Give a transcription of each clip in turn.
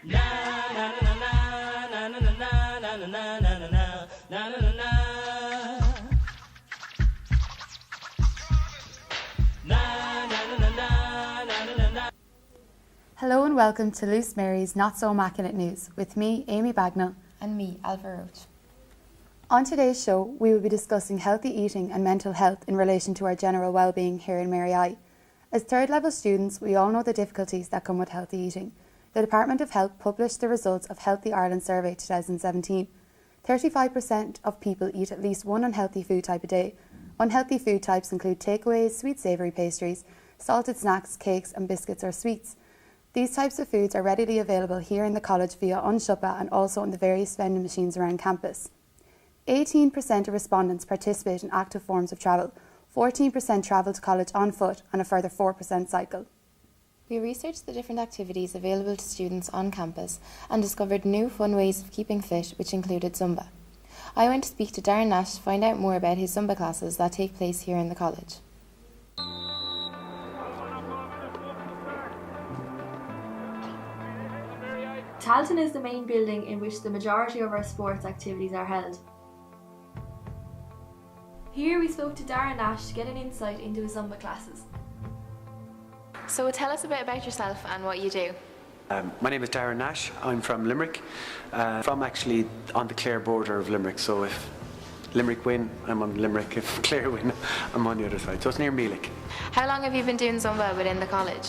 Hello and welcome to Loose Mary's Not So Immaculate News with me, Amy Bagnall. And me, Alva Roach. On today's show, we will be discussing healthy eating and mental health in relation to our general well-being here in Mary I. As third level students, we all know the difficulties that come with healthy eating. The Department of Health published the results of Healthy Ireland Survey 2017. 35% of people eat at least one unhealthy food type a day. Unhealthy food types include takeaways, sweet savoury pastries, salted snacks, cakes and biscuits or sweets. These types of foods are readily available here in the college via Unshuppa and also in the various vending machines around campus. 18% of respondents participate in active forms of travel, 14% travel to college on foot and a further 4% cycle. We researched the different activities available to students on campus and discovered new fun ways of keeping fit, which included Zumba. I went to speak to Darren Nash to find out more about his Zumba classes that take place here in the college. Talton is the main building in which the majority of our sports activities are held. Here we spoke to Darren Nash to get an insight into his Zumba classes. So tell us a bit about yourself and what you do. My name is Darren Nash. I'm from Limerick, from actually on the Clare border of Limerick. So if Limerick win, I'm on Limerick. If Clare win, I'm on the other side. So it's near Meelick. How long have you been doing Zumba within the college?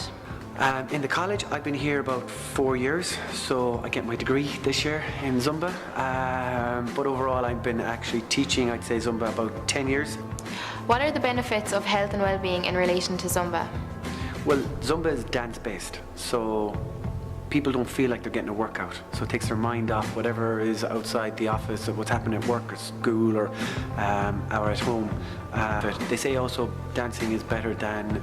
In the college, I've been here about 4 years, so I get my degree this year in Zumba. But overall, I've been actually teaching, I'd say, Zumba about 10 years. What are the benefits of health and well-being in relation to Zumba? Well, Zumba is dance-based, so people don't feel like they're getting a workout. So it takes their mind off whatever is outside the office, or what's happening at work or school or at home. But they say also dancing is better than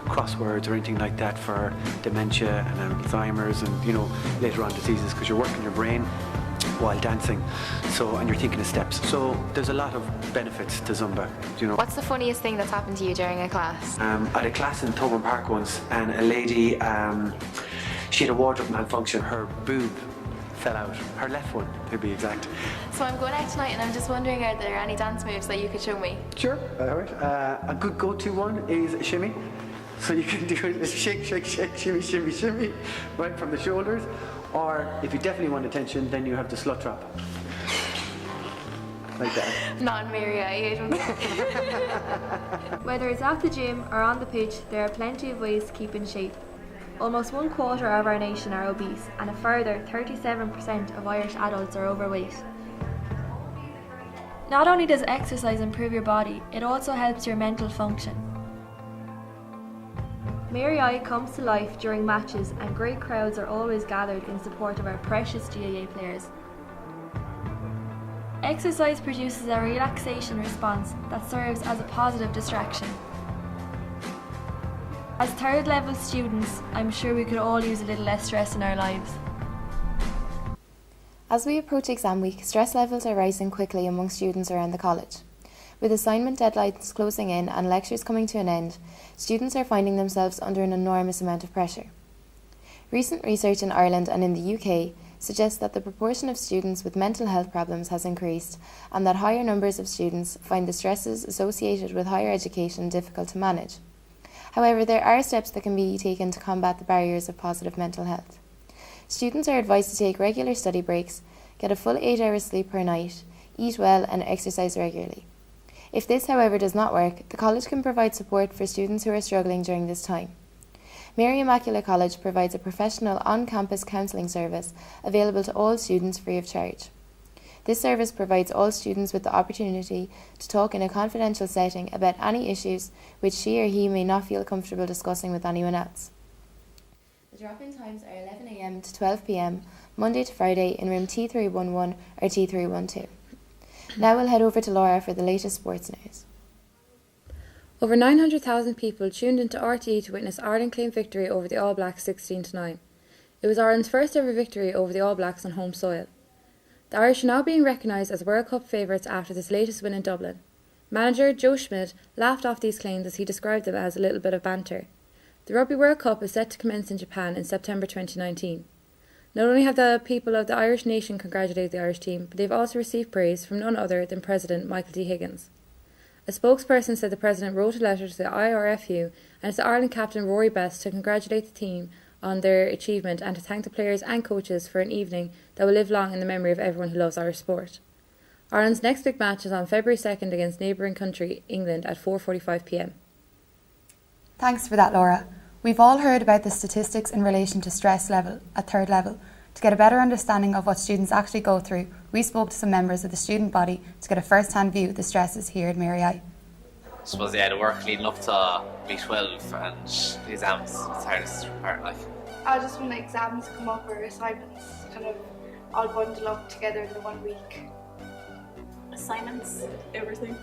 crosswords or anything like that for dementia and Alzheimer's and later on diseases, because you're working your brain while dancing, and you're thinking of steps. So there's a lot of benefits to Zumba. What's the funniest thing that's happened to you during a class? I had a class in Thomond Park once, and a lady, she had a wardrobe malfunction. Her boob fell out, her left one to be exact. So I'm going out tonight and I'm just wondering, are there any dance moves that you could show me? Sure, alright. A good go-to one is a shimmy. So you can do a little shake, shake, shake, shimmy, shimmy, shimmy, right from the shoulders. Or if you definitely want attention, then you have the slut drop. Like that. Not in Mary I. Whether it's at the gym or on the pitch, there are plenty of ways to keep in shape. Almost 1/4 of our nation are obese, and a further 37% of Irish adults are overweight. Not only does exercise improve your body, it also helps your mental function. Mary I comes to life during matches, and great crowds are always gathered in support of our precious GAA players. Exercise produces a relaxation response that serves as a positive distraction. As third level students, I'm sure we could all use a little less stress in our lives. As we approach exam week, stress levels are rising quickly among students around the college. With assignment deadlines closing in and lectures coming to an end, students are finding themselves under an enormous amount of pressure. Recent research in Ireland and in the UK suggests that the proportion of students with mental health problems has increased, and that higher numbers of students find the stresses associated with higher education difficult to manage. However, there are steps that can be taken to combat the barriers of positive mental health. Students are advised to take regular study breaks, get a full 8 hours sleep per night, eat well and exercise regularly. If this, however, does not work, the college can provide support for students who are struggling during this time. Mary Immaculate College provides a professional on-campus counselling service available to all students free of charge. This service provides all students with the opportunity to talk in a confidential setting about any issues which she or he may not feel comfortable discussing with anyone else. The drop-in times are 11 a.m. to 12 p.m, Monday to Friday in room T311 or T312. Now we'll head over to Laura for the latest sports news. Over 900,000 people tuned into RTE to witness Ireland claim victory over the All Blacks 16-9. It was Ireland's first ever victory over the All Blacks on home soil. The Irish are now being recognised as World Cup favourites after this latest win in Dublin. Manager Joe Schmidt laughed off these claims as he described them as a little bit of banter. The Rugby World Cup is set to commence in Japan in September 2019. Not only have the people of the Irish nation congratulated the Irish team, but they've also received praise from none other than President Michael D. Higgins. A spokesperson said the President wrote a letter to the IRFU and to Ireland captain Rory Best to congratulate the team on their achievement and to thank the players and coaches for an evening that will live long in the memory of everyone who loves Irish sport. Ireland's next big match is on February 2nd against neighbouring country England at 4:45pm. Thanks for that, Laura. We've all heard about the statistics in relation to stress level at third level. To get a better understanding of what students actually go through, we spoke to some members of the student body to get a first-hand view of the stresses here at Mary I. I suppose, yeah, the work leading up to week 12 and the exams is the hardest part, like. Just when the exams come up or assignments kind of all bundle up together in the 1 week. Assignments, everything.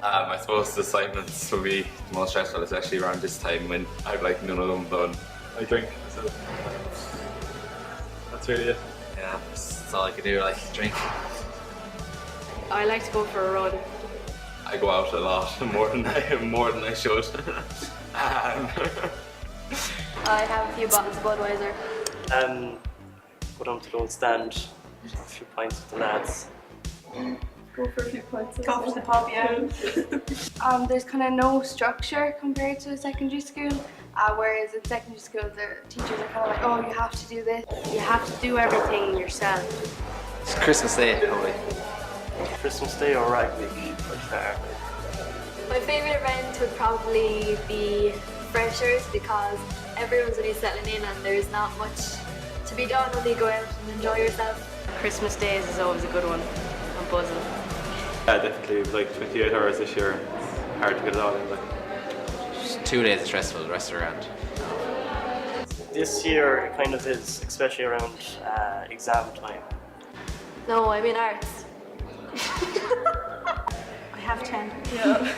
I suppose the assignments will be the most stressful, especially around this time when I've like none of them done. I drink, so that's really it. Yeah, that's all I can do, like drink. I like to go for a run. I go out a lot, more than I should. I have a few bottles of Budweiser. Go down to the old stand, a few pints with the lads. Go for a few pints. Go to the pub, yeah. There's kind of no structure compared to secondary school, whereas in secondary school the teachers are kind of like, oh, you have to do this. You have to do everything yourself. It's Christmas Day, probably. Christmas Day or Rag Week, by far. My favourite event would probably be freshers because everyone's only settling in and there's not much to be done when you go out and enjoy yourself. Christmas Days is always a good one. I'm buzzing. Yeah, definitely. Like 28 hours this year. It's hard to get it all in. Like. Just 2 days is stressful, the rest are around. This year it kind of is, especially around exam time. No, I'm in arts. I have 10. Yeah.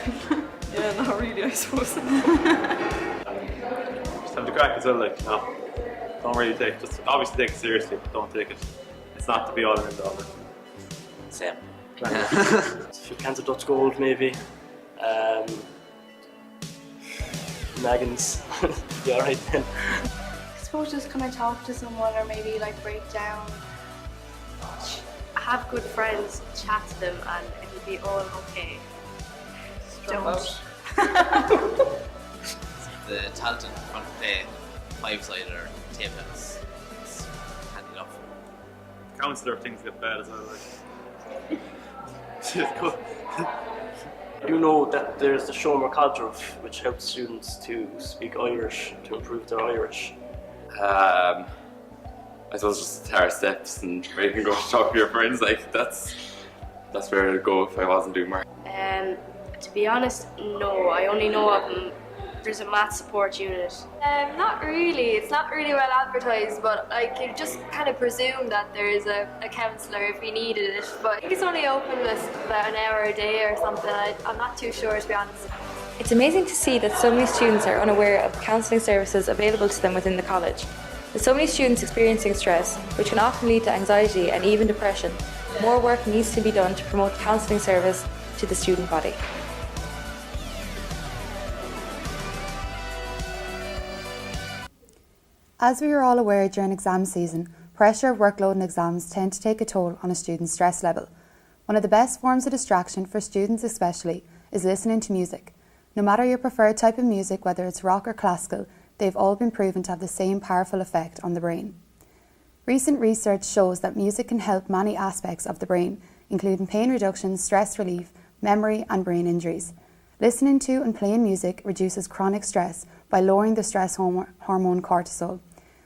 Yeah, not really, I suppose. Just have to crack as well, like, no. Don't really take, just obviously take it seriously, but don't take it. It's not to be all in and all. Same. A few cans of Dutch Gold maybe. Naggins. Be alright then. I suppose just kind of talk to someone or maybe like break down. Have good friends, chat to them, and it'll be all okay. Don't. The talent in front of play, 5-side or table tennis, it's handy enough. Counsellor things get bad as well. Like. I do know that there's the Shomer Culture which helps students to speak Irish, to improve their Irish. I suppose just hard steps and where you can go to talk to your friends, like that's where I'd go if I wasn't doing marketing. To be honest, no. I only know of there's a math support unit. Not really. It's not really well advertised, but like you just kind of presume that there is a counsellor if you needed it. But I think it's only open about an hour a day or something. I'm not too sure, to be honest. It's amazing to see that so many students are unaware of the counselling services available to them within the college. With so many students experiencing stress, which can often lead to anxiety and even depression, more work needs to be done to promote the counselling service to the student body. As we are all aware during exam season, pressure, workload and exams tend to take a toll on a student's stress level. One of the best forms of distraction for students especially is listening to music. No matter your preferred type of music, whether it's rock or classical, they've all been proven to have the same powerful effect on the brain. Recent research shows that music can help many aspects of the brain, including pain reduction, stress relief, memory and brain injuries. Listening to and playing music reduces chronic stress by lowering the stress hormone cortisol.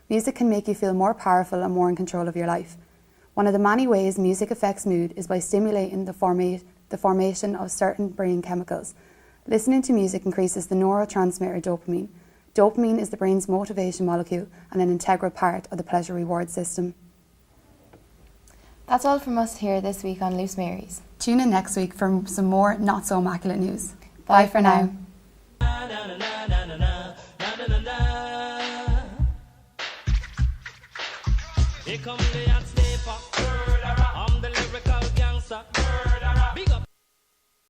Music can make you feel more powerful and more in control of your life. One of the many ways music affects mood is by stimulating the formation of certain brain chemicals. Listening to music increases the neurotransmitter dopamine. Dopamine is the brain's motivation molecule and an integral part of the pleasure reward system. That's all from us here this week on Loose Marys. Tune in next week for some more not so immaculate news. Bye for now. Here come the